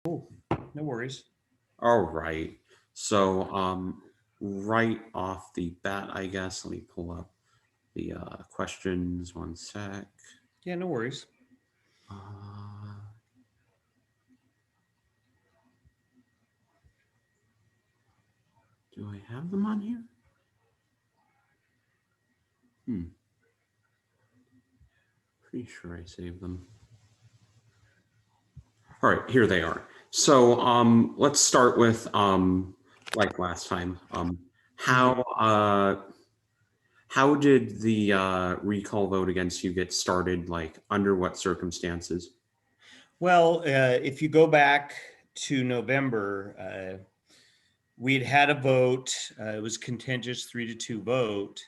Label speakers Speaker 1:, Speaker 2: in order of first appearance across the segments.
Speaker 1: Oh, no worries.
Speaker 2: All right. So, right off the bat, I guess, let me pull up the questions. One sec.
Speaker 1: Yeah, no worries.
Speaker 2: Uh, do I have them on here? Hmm. Pretty sure I saved them. All right, here they are. So, let's start with like last time.
Speaker 1: Hmm.
Speaker 2: How how did the recall vote against you get started? Like, under what circumstances?
Speaker 1: Well, if you go back to November, we had had a vote. It was contentious 3-2 vote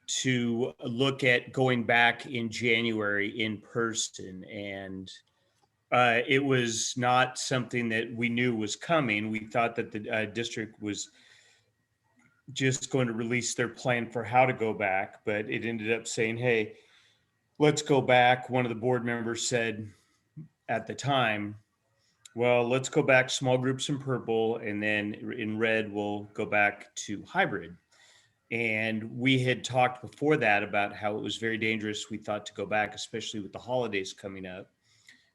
Speaker 1: to look at going back in January in person. And it was not something that we knew was coming. We thought that the district was just going to release their plan for how to go back, but it ended up saying, hey, let's go back. One of the board members said at the time, well, let's go back small groups in purple, and then in red, we'll go back to hybrid. And we had talked before that about how it was very dangerous, we thought, to go back, especially with the holidays coming up,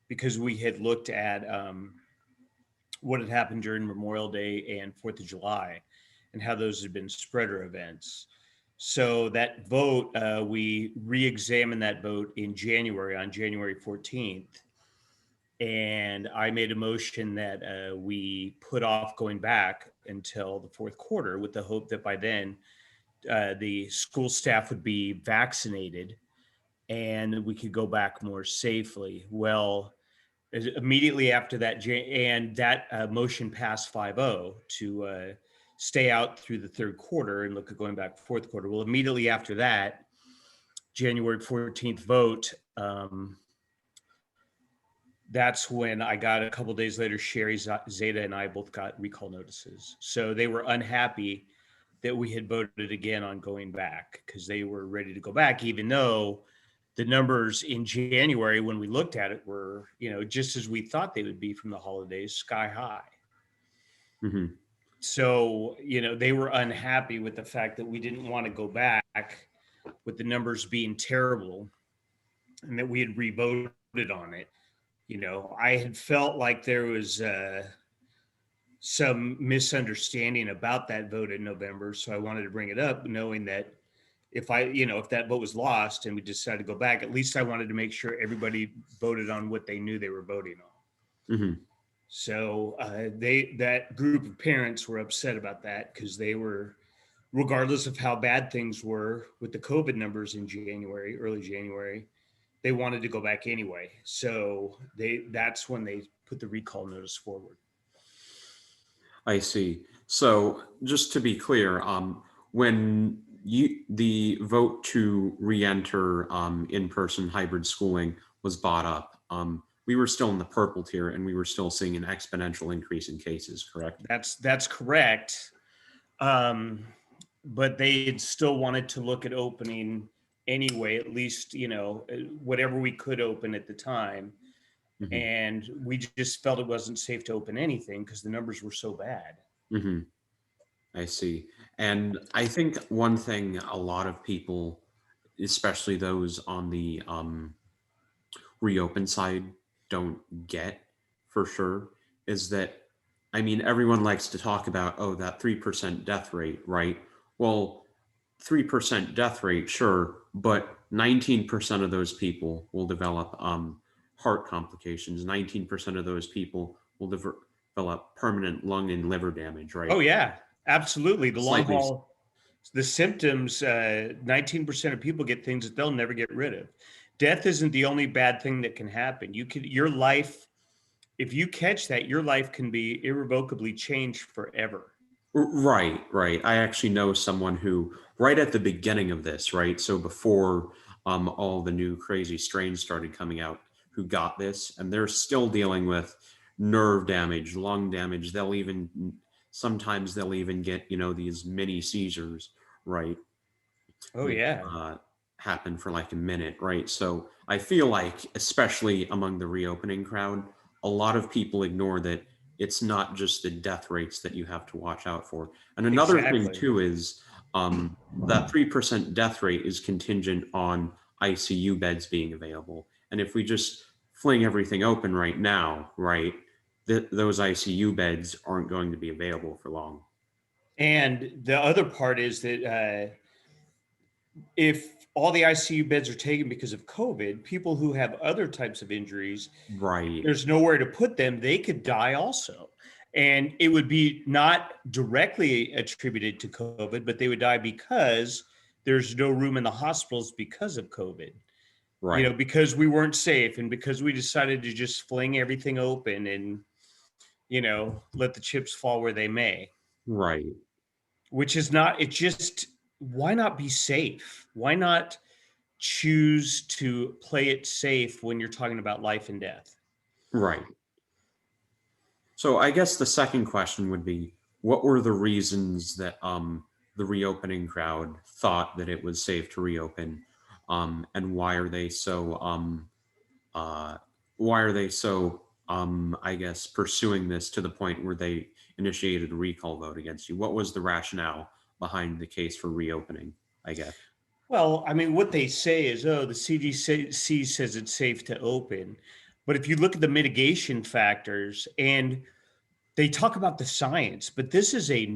Speaker 1: because we had looked at what had happened during Memorial Day and 4th of July and how those had been spreader events. So that vote, we re-examined that vote in January, on January 14th. And I made a motion that we put off going back until the fourth quarter with the hope that by then the school staff would be vaccinated and we could go back more safely. Well, immediately after that, and that motion passed 5-0 to stay out through the third quarter and look at going back fourth quarter. Well, immediately after that, January 14th vote, that's when I got, a couple days later, Sherry Zeta and I both got recall notices. So they were unhappy that we had voted again on going back because they were ready to go back, even though the numbers in January when we looked at it were, just as we thought they would be from the holidays, sky high.
Speaker 2: Hmm.
Speaker 1: So, they were unhappy with the fact that we didn't want to go back with the numbers being terrible and that we had revoted on it. I had felt like there was some misunderstanding about that vote in November. So I wanted to bring it up, knowing that if that vote was lost and we decided to go back, at least I wanted to make sure everybody voted on what they knew they were voting on.
Speaker 2: Hmm.
Speaker 1: So that group of parents were upset about that because they were, regardless of how bad things were with the COVID numbers in January, early January, they wanted to go back anyway. So that's when they put the recall notice forward.
Speaker 2: I see. So, just to be clear, when the vote to re-enter in-person hybrid schooling was bought up, we were still in the purple tier, and we were still seeing an exponential increase in cases. Correct?
Speaker 1: That's correct. Um, but they had still wanted to look at opening anyway, at least, whatever we could open at the time.
Speaker 2: Hmm.
Speaker 1: And we just felt it wasn't safe to open anything because the numbers were so bad.
Speaker 2: Hmm. I see. And I think one thing a lot of people, especially those on the reopen side, don't get for sure is that, I mean, everyone likes to talk about, oh, that 3% death rate, right? Well, 3% death rate, sure, but 19% of those people will develop heart complications. 19% of those people will develop permanent lung and liver damage, right?
Speaker 1: Oh, yeah, absolutely. The long
Speaker 2: Slightly.
Speaker 1: haul, the symptoms, 19% of people get things that they'll never get rid of. Death isn't the only bad thing that can happen. Your life, if you catch that, your life can be irrevocably changed forever.
Speaker 2: Right, right. I actually know someone who, right at the beginning of this, right? So before all the new crazy strains started coming out, who got this, and they're still dealing with nerve damage, lung damage. Sometimes they'll even get, these mini seizures, right?
Speaker 1: Oh,
Speaker 2: Which
Speaker 1: yeah.
Speaker 2: happen for like a minute, right? So I feel like, especially among the reopening crowd, a lot of people ignore that it's not just the death rates that you have to watch out for. And another thing
Speaker 1: Exactly.
Speaker 2: too is that 3% death rate is contingent on ICU beds being available. And if we just fling everything open right now, right, those ICU beds aren't going to be available for long.
Speaker 1: And the other part is that if all the ICU beds are taken because of COVID, people who have other types of injuries,
Speaker 2: Right,
Speaker 1: there's nowhere to put them. They could die also. And it would be not directly attributed to COVID, but they would die because there's no room in the hospitals because of COVID,
Speaker 2: right,
Speaker 1: because we weren't safe and because we decided to just fling everything open and, let the chips fall where they may,
Speaker 2: right,
Speaker 1: which is not, it just, why not be safe? Why not choose to play it safe when you're talking about life and death?
Speaker 2: right. So I guess the second question would be, what were the reasons that the reopening crowd thought that it was safe to reopen, and uh, why are they so I guess pursuing this to the point where they initiated a recall vote against you? What was the rationale behind the case for reopening? I guess.
Speaker 1: Well, I mean, what they say is, oh, the CDC says it's safe to open. But if you look at the mitigation factors, and they talk about the science, but this isn't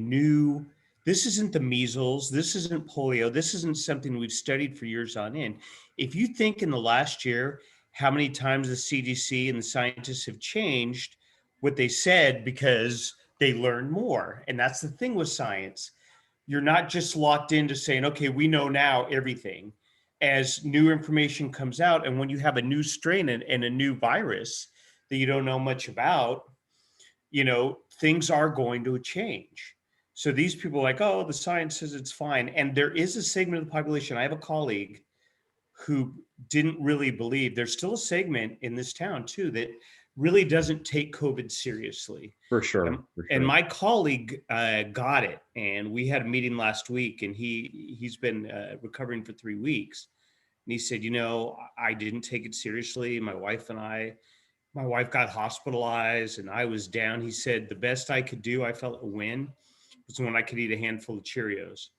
Speaker 1: the measles, this isn't polio, this isn't something we've studied for years on end. If you think in the last year how many times the CDC and the scientists have changed what they said because they learn more. And that's the thing with science. You're not just locked into saying, okay, we know now everything. As new information comes out, and when you have a new strain and a new virus that you don't know much about, things are going to change. So these people are like, oh, the science says it's fine. And there is a segment of the population. I have a colleague who didn't really believe. There's still a segment in this town too that really doesn't take COVID seriously.
Speaker 2: For
Speaker 1: And,
Speaker 2: sure, for
Speaker 1: and
Speaker 2: sure.
Speaker 1: my colleague got it, and we had a meeting last week, and he's been recovering for 3 weeks. And he said, I didn't take it seriously. My wife got hospitalized, and I was down. He said the best I could do, I felt a win, was when I could eat a handful of Cheerios,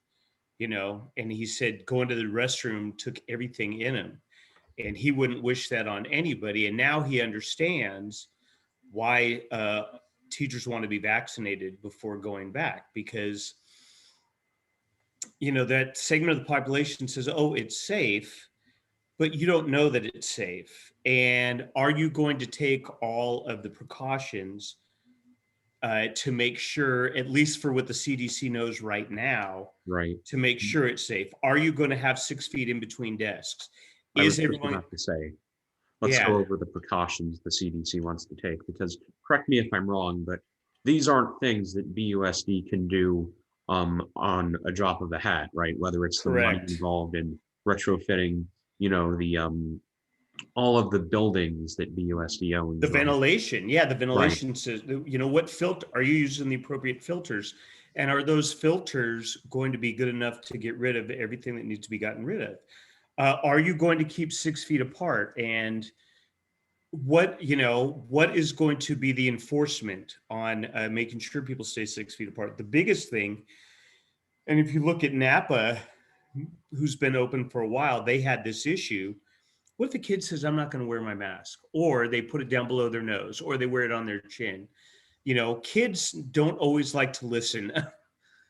Speaker 1: and he said going to the restroom took everything in him, and he wouldn't wish that on anybody. And now he understands why teachers want to be vaccinated before going back, because that segment of the population says, oh, it's safe, but you don't know that it's safe. And are you going to take all of the precautions to make sure, at least for what the CDC knows right now,
Speaker 2: Right.
Speaker 1: to make sure it's safe? Are you going to have 6 feet in between desks?
Speaker 2: I was
Speaker 1: Is
Speaker 2: just
Speaker 1: everyone?
Speaker 2: about to say, let's go
Speaker 1: Yeah,
Speaker 2: over the precautions the CDC wants to take, because correct me if I'm wrong, but these aren't things that BUSD can do on a drop of a hat, right? Whether it's the money
Speaker 1: correct.
Speaker 2: involved in retrofitting, the all of the buildings that BUSD
Speaker 1: The
Speaker 2: owns, right?
Speaker 1: ventilation, yeah, the
Speaker 2: Right.
Speaker 1: ventilation says, what filter are you using? The appropriate filters, and are those filters going to be good enough to get rid of everything that needs to be gotten rid of? Are you going to keep 6 feet apart? And what is going to be the enforcement on making sure people stay 6 feet apart? The biggest thing, and if you look at Napa, who's been open for a while, they had this issue. What if a kid says, I'm not going to wear my mask, or they put it down below their nose, or they wear it on their chin? Kids don't always like to listen.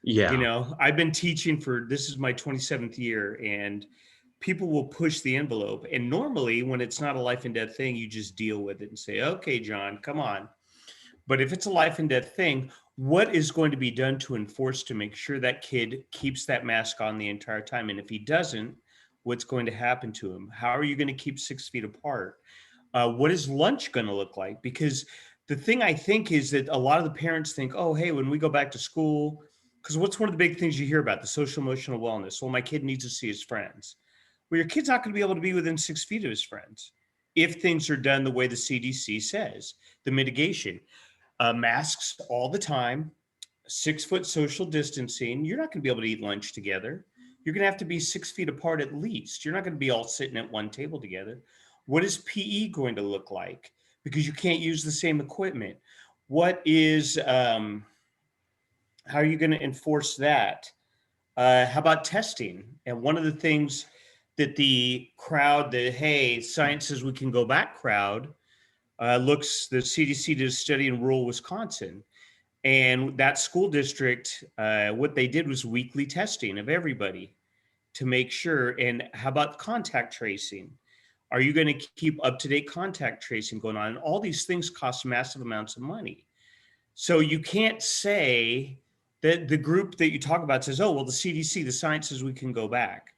Speaker 2: Yeah.
Speaker 1: I've been teaching for, this is my 27th year, and people will push the envelope. And normally, when it's not a life and death thing, you just deal with it and say, okay, John, come on. But if it's a life and death thing, what is going to be done to enforce to make sure that kid keeps that mask on the entire time? And if he doesn't, what's going to happen to him? How are you going to keep 6 feet apart? What is lunch going to look like? Because the thing I think is that a lot of the parents think, oh, hey, when we go back to school, because what's one of the big things you hear about? The social emotional wellness. Well, my kid needs to see his friends. Well, your kid's not going to be able to be within 6 feet of his friends if things are done the way the CDC says, the mitigation. Masks all the time, 6 foot social distancing. You're not going to be able to eat lunch together. You're going to have to be 6 feet apart at least. You're not going to be all sitting at one table together. What is PE going to look like? because you can't use the same equipment. What is, how are you going to enforce that? How about testing? And one of the things that the crowd, the hey, science says we can go back crowd, looks, the CDC did a study in rural Wisconsin. And that school district, what they did was weekly testing of everybody to make sure. And how about contact tracing? Are you going to keep up to date contact tracing going on? And all these things cost massive amounts of money. So you can't say that the group that you talk about says, oh, well, the CDC, the science says we can go back.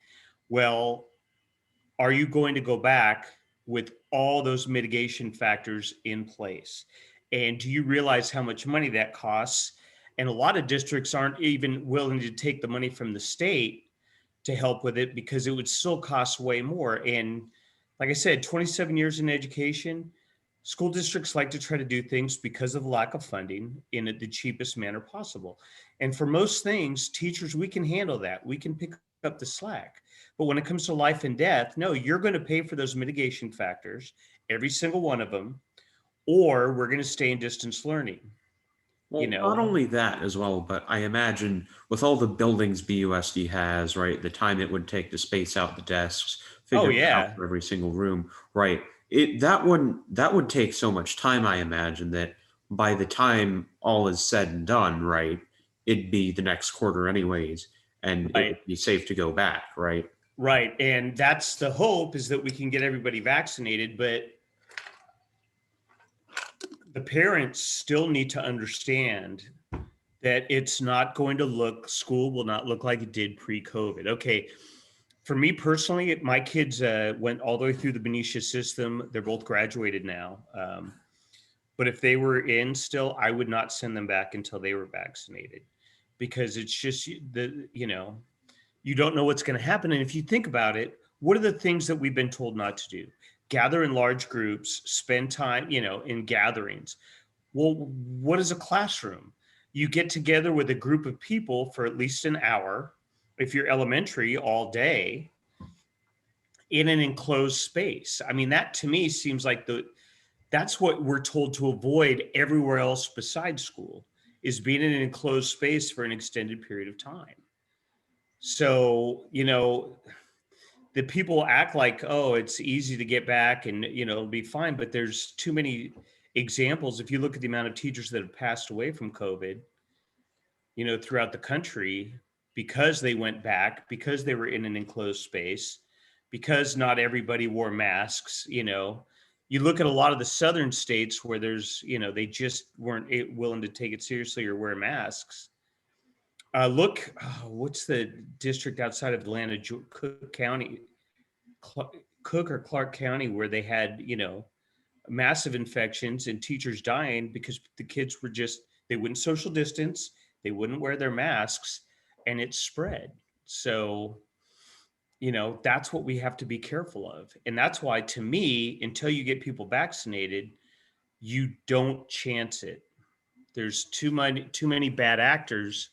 Speaker 1: Well, are you going to go back with all those mitigation factors in place? And do you realize how much money that costs? And a lot of districts aren't even willing to take the money from the state to help with it because it would still cost way more. And like I said, 27 years in education, school districts like to try to do things because of lack of funding in the cheapest manner possible. And for most things, teachers, we can handle that. We can pick up the slack. But when it comes to life and death, no, you're going to pay for those mitigation factors, every single one of them, or we're going to stay in distance learning, you
Speaker 2: Well, not
Speaker 1: know?
Speaker 2: only that as well, but I imagine with all the buildings BUSD has, right, the time it would take to space out the desks,
Speaker 1: Oh,
Speaker 2: figure it out
Speaker 1: yeah.
Speaker 2: for every single room, right? That would take so much time, I imagine, that by the time all is said and done, right, it'd be the next quarter anyways, and it
Speaker 1: Right.
Speaker 2: would be safe to go back, right?
Speaker 1: Right. And that's the hope, is that we can get everybody vaccinated, but the parents still need to understand that it's not going to look, school will not look like it did pre-COVID. Okay. For me personally, my kids went all the way through the Benicia system. They're both graduated now. But if they were in still, I would not send them back until they were vaccinated, because it's just you don't know what's going to happen. And if you think about it, what are the things that we've been told not to do? Gather in large groups, spend time, in gatherings. Well, what is a classroom? You get together with a group of people for at least an hour, if you're elementary, all day in an enclosed space. I mean, that to me seems like that's what we're told to avoid everywhere else besides school, is being in an enclosed space for an extended period of time. So, the people act like, oh, it's easy to get back and, it'll be fine. But there's too many examples. If you look at the amount of teachers that have passed away from COVID, throughout the country, because they went back, because they were in an enclosed space, because not everybody wore masks, you look at a lot of the southern states where they just weren't willing to take it seriously or wear masks. Look, what's the district outside of Atlanta, Cook County, Cook or Clark County, where they had, massive infections and teachers dying because the kids were just, they wouldn't social distance, they wouldn't wear their masks, and it spread. So, that's what we have to be careful of. And that's why, to me, until you get people vaccinated, you don't chance it. There's too many bad actors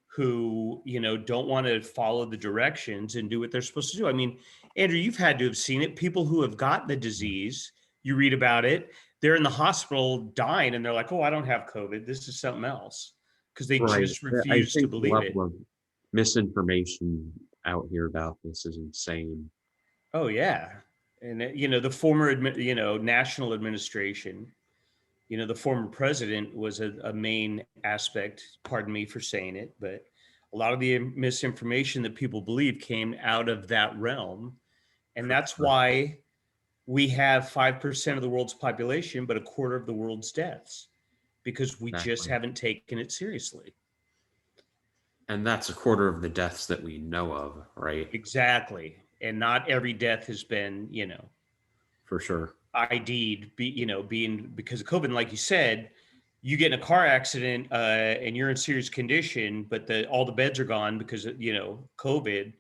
Speaker 1: who don't want to follow the directions and do what they're supposed to do. I mean, Andrew, you've had to have seen it. People who have gotten the disease, you read about it, they're in the hospital dying and they're like, oh, I don't have COVID, this is something else, because they
Speaker 2: Right.
Speaker 1: just
Speaker 2: I
Speaker 1: refuse to
Speaker 2: think the
Speaker 1: believe it.
Speaker 2: level of misinformation out here about this is insane.
Speaker 1: Oh, yeah. And the former national administration, the former president was a main aspect, pardon me for saying it, but a lot of the misinformation that people believe came out of that realm. And
Speaker 2: For
Speaker 1: that's
Speaker 2: sure.
Speaker 1: why we have 5% of the world's population, but a quarter of the world's deaths, because we just
Speaker 2: Exactly.
Speaker 1: haven't taken it seriously.
Speaker 2: And that's a quarter of the deaths that we know of, right?
Speaker 1: Exactly. And not every death has been,
Speaker 2: For sure.
Speaker 1: ID'd, being because of COVID. And like you said, you get in a car accident and you're in serious condition, but all the beds are gone because of, COVID.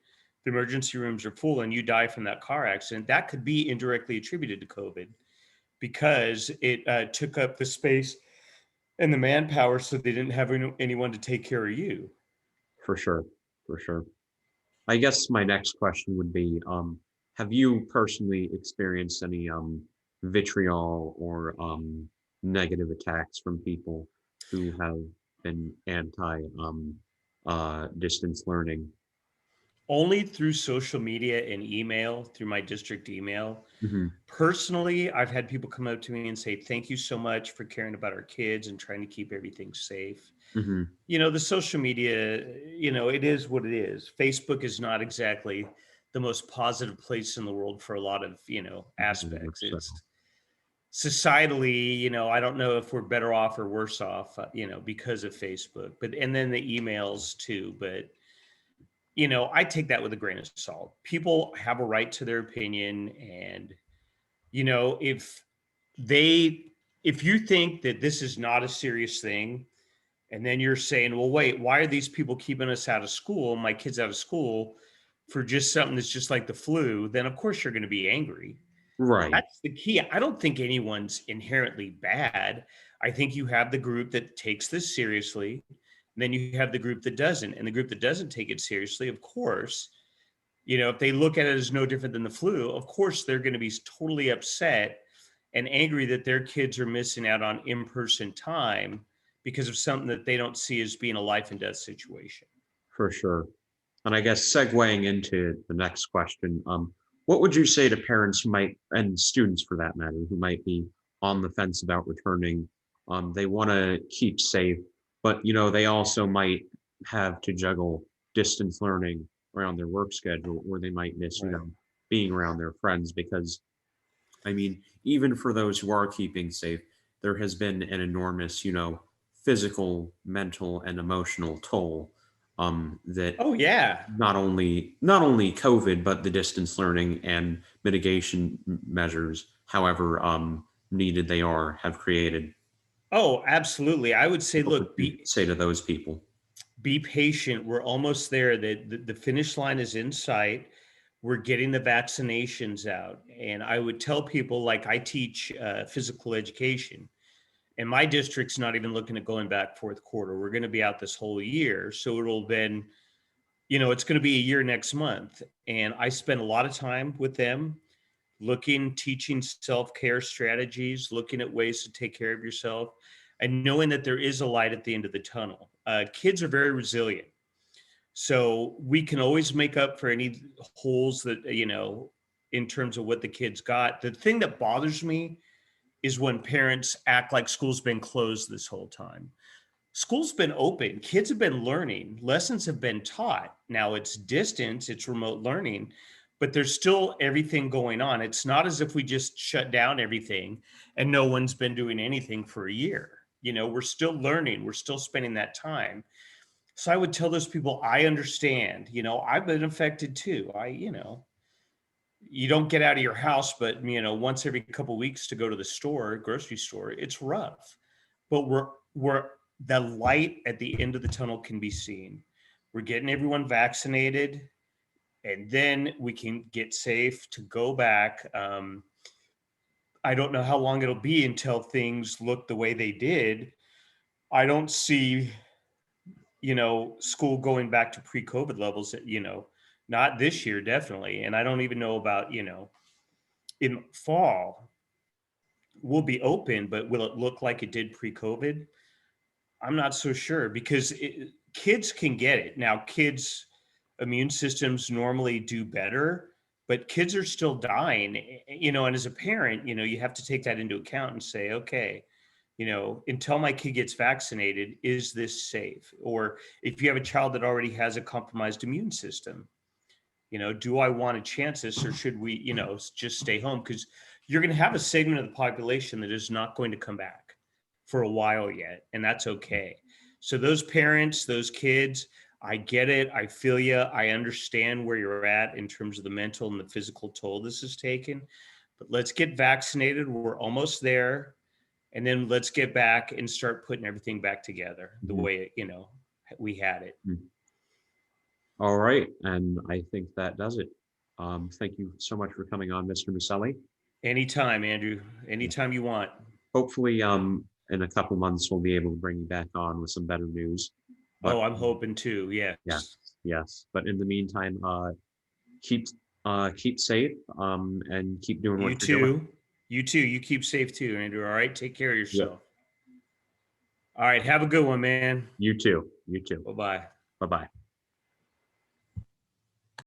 Speaker 1: The emergency rooms are full, and you die from that car accident. That could be indirectly attributed to COVID because it took up the space and the manpower, so they didn't have anyone to take care of you.
Speaker 2: For sure. For sure. I guess my next question would be, have you personally experienced any vitriol or negative attacks from people who have been anti distance learning.
Speaker 1: Only through social media and email, through my district email.
Speaker 2: Hmm.
Speaker 1: Personally, I've had people come up to me and say, "Thank you so much for caring about our kids and trying to keep everything safe."
Speaker 2: Hmm.
Speaker 1: The social media, it is what it is. Facebook is not exactly the most positive place in the world for a lot of,
Speaker 2: Very much
Speaker 1: aspects.
Speaker 2: so.
Speaker 1: It's societally, I don't know if we're better off or worse off, because of Facebook, and then the emails too. But, I take that with a grain of salt. People have a right to their opinion. And, you know, if they, if you think that this is not a serious thing, and then you're saying, well, wait, why are these people keeping us out of school, my kids out of school, for just something that's just like the flu? Then, of course, you're going to be angry.
Speaker 2: Right,
Speaker 1: That's the key. I don't think anyone's inherently bad. I think you have the group that takes this seriously, and then you have the group that doesn't. And the group that doesn't take it seriously, of course, if they look at it as no different than the flu, of course, they're going to be totally upset and angry that their kids are missing out on in person time because of something that they don't see as being a life and death situation.
Speaker 2: for sure. And I guess segueing into the next question, what would you say to parents who might, and students for that matter, who might be on the fence about returning? They want to keep safe, but they also might have to juggle distance learning around their work schedule, or they might miss,
Speaker 1: Right.
Speaker 2: being around their friends because I mean, even for those who are keeping safe, there has been an enormous, physical, mental, and emotional toll that
Speaker 1: Oh, yeah.
Speaker 2: not only COVID, but the distance learning and mitigation measures, however needed they are, have created.
Speaker 1: Oh, absolutely. I would say,
Speaker 2: What would
Speaker 1: look,
Speaker 2: you
Speaker 1: be
Speaker 2: say to those people?
Speaker 1: be patient. We're almost there. The finish line is in sight. We're getting the vaccinations out. And I would tell people, like, I teach physical education, and my district's not even looking at going back fourth quarter. We're going to be out this whole year. So it'll then, it's going to be a year next month. And I spend a lot of time with them looking, teaching self-care strategies, looking at ways to take care of yourself, and knowing that there is a light at the end of the tunnel. Kids are very resilient. So we can always make up for any holes that, in terms of what the kids got. The thing that bothers me is when parents act like school's been closed this whole time. School's been open, kids have been learning, lessons have been taught. Now it's distance, it's remote learning, but there's still everything going on. It's not as if we just shut down everything and no one's been doing anything for a year. We're still learning, we're still spending that time. So I would tell those people, I understand, I've been affected too. You don't get out of your house, but once every couple of weeks to go to the store, grocery store, it's rough. But we're the light at the end of the tunnel can be seen. We're getting everyone vaccinated, and then we can get safe to go back. I don't know how long it'll be until things look the way they did. I don't see, school going back to pre-COVID levels, not this year, definitely. And I don't even know about, in fall, we'll be open, but will it look like it did pre-COVID? I'm not so sure because kids can get it. Now, kids' immune systems normally do better, but kids are still dying, and as a parent, you have to take that into account and say, okay, until my kid gets vaccinated, is this safe? Or if you have a child that already has a compromised immune system, do I want to chance this or should we, just stay home? Because you're going to have a segment of the population that is not going to come back for a while yet, and that's okay. So those parents, those kids, I get it. I feel you. I understand where you're at in terms of the mental and the physical toll this is taken. But let's get vaccinated. We're almost there. And then let's get back and start putting everything back together the
Speaker 2: Mhm.
Speaker 1: way, we had it.
Speaker 2: Mhm. All right, and I think that does it. Thank you so much for coming on, Mr. Maselli.
Speaker 1: Anytime, Andrew. Anytime you want.
Speaker 2: Hopefully, in a couple months, we'll be able to bring you back on with some better news. But
Speaker 1: Oh, I'm hoping to.
Speaker 2: yes,
Speaker 1: Yes.
Speaker 2: yes. But in the meantime, keep keep safe, and keep doing what
Speaker 1: You
Speaker 2: you're doing.
Speaker 1: too. You too. You keep safe too, Andrew. All right. Take care of
Speaker 2: Yep.
Speaker 1: yourself. All right. Have a good one, man.
Speaker 2: You too. You too.
Speaker 1: Bye bye.
Speaker 2: Bye bye.